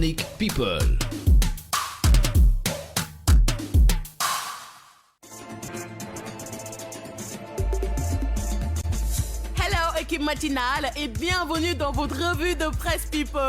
chronique People. Équipe matinale et bienvenue dans votre revue de presse People.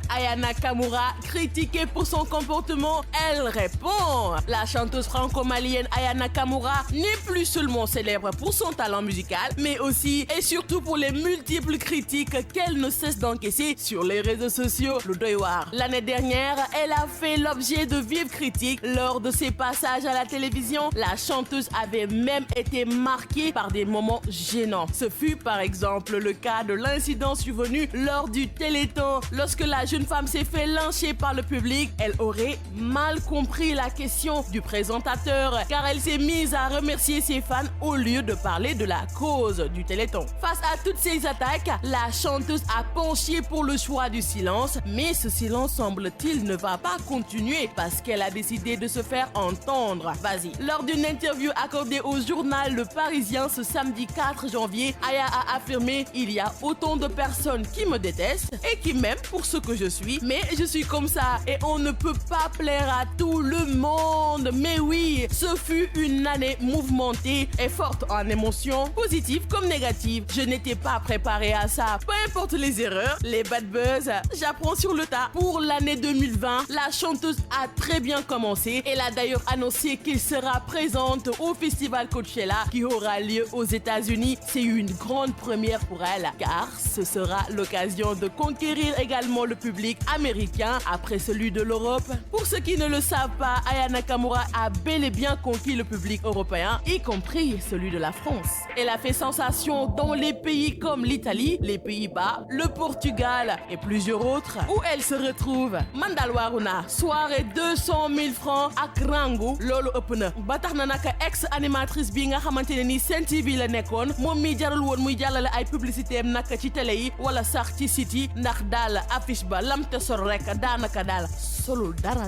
Aya Nakamura, critiquée pour son comportement, elle répond. La chanteuse franco-malienne Aya Nakamura n'est plus seulement célèbre pour son talent musical, mais aussi et surtout pour les multiples critiques qu'elle ne cesse d'encaisser sur les réseaux sociaux. Le doy waar. L'année dernière, elle a fait l'objet de vives critiques lors de ses passages à la télévision. La chanteuse avait même été marquée par des moments gênants. Ce fut par exemple le cas de l'incident survenu lors du Téléthon. Lorsque la jeune femme s'est fait lyncher par le public, elle aurait mal compris la question du présentateur car elle s'est mise à remercier ses fans au lieu de parler de la cause du Téléthon. Face à toutes ces attaques, la chanteuse a penché pour le choix du silence, mais ce silence semble-t-il ne va pas continuer parce qu'elle a décidé de se faire entendre. Vas-y. Lors d'une interview accordée au journal Le Parisien ce samedi 4 janvier, Aya a affirmé: il y a autant de personnes qui me détestent et qui m'aiment pour ce que je suis, mais je suis comme ça et on ne peut pas plaire à tout le monde. Mais oui, ce fut une année mouvementée et forte en émotions, positives comme négatives. Je n'étais pas préparée à ça. Peu importe les erreurs, les bad buzz, j'apprends sur le tas. Pour l'année 2020, la chanteuse a très bien commencé. Elle a d'ailleurs annoncé qu'elle sera présente au festival Coachella qui aura lieu aux États-Unis. C'est une grande première pour elle, car ce sera l'occasion de conquérir également le public américain après celui de l'Europe. Pour ceux qui ne le savent pas, Aya Nakamura a bel et bien conquis le public européen, y compris celui de la France. Elle a fait sensation dans les pays comme l'Italie, les Pays-Bas, le Portugal et plusieurs autres, où elle se retrouve. Mandal Waruna, soirée 200 000 francs ak Rangu, lolo ëpp na. Ba tax na naka ex animatrice bi nga xamantene ni Sen TV la nekkoon, moom mi jarul woon muy jàllale ay publicité am naka ci télé yi wala sax ci site yi ndax daal affiche ba lam te sol rek daanaka daal solul dara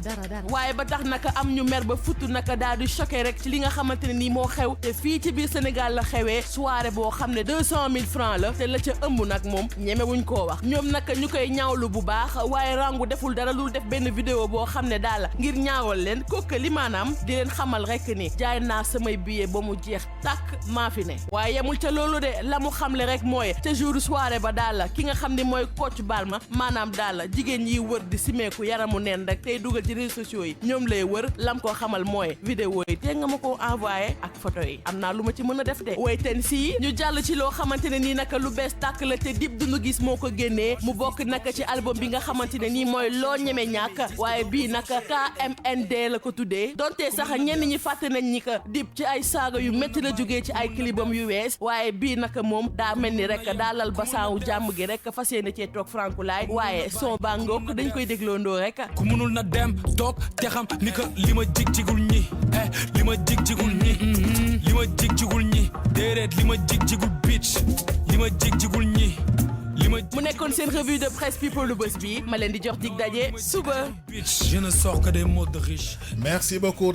waaye ba tax naka am ñu mer ba futu naka daal di choqué rek ci li nga xamante ne nii moo xew te fii ci biir Sénégal la xewee soirée boo xam ne 200 000 francs la te la ca ëmb nag moom ñemewuñ koo wax ñoom naka ñu koy ñaawlu bu baax waaye Rangu deful dara lu def benn vidéo boo xam ne daal ngir ñaawal leen kooku li maanaam di leen xamal rek ni jaay naa samay billet ba mu jeex tàkk maa fi ne waaye yemul ca loolu de la mu xamle rek mooy te jour soirée ba daal ki nga xam ne mooy Kocc Balma maanaam daal jigéen yi wër di simeeku yaramu neen rek tey dugal ci réseaux sociaux yi ñoom lay wër lam ko xamal mooy vidéo yi te nga ma ko envoyé ak photo yi am naa lu ma ci mën a def de way ten si ñu jàll ci loo xamante ne nii naka lu bees tàkk la te Dip Doundou Guiss moo ko génnee mu bokk naka ci album bi nga xamante ne nii mooy loo ñeme ñàkk waaye bii naka KMND la ko tuddee donte sax ñenn ñi fàtte nañ ni que Dip ci ay saaga yu métti la jógee ci ay clipam yu wees waaye bii naka moom daa mel ni rek daalal basaawu jàmm gi rek fas yéene cee toog Frankulaay waaye son baa ngoog dañ koy dégloondoo rek ku mënul na dem toog te xam ni que li ma jig-jigul ñi li ma jig-jigul ñi li ma jig-jigul ñi déedéet li ma jig-jigul bitch li ma jig-jigul ñi mu nekkoon seen revue de presse People lu bés bi ma leen di jox dig daje suba. Je ne sors que des mots de riche. Merci beaucoup.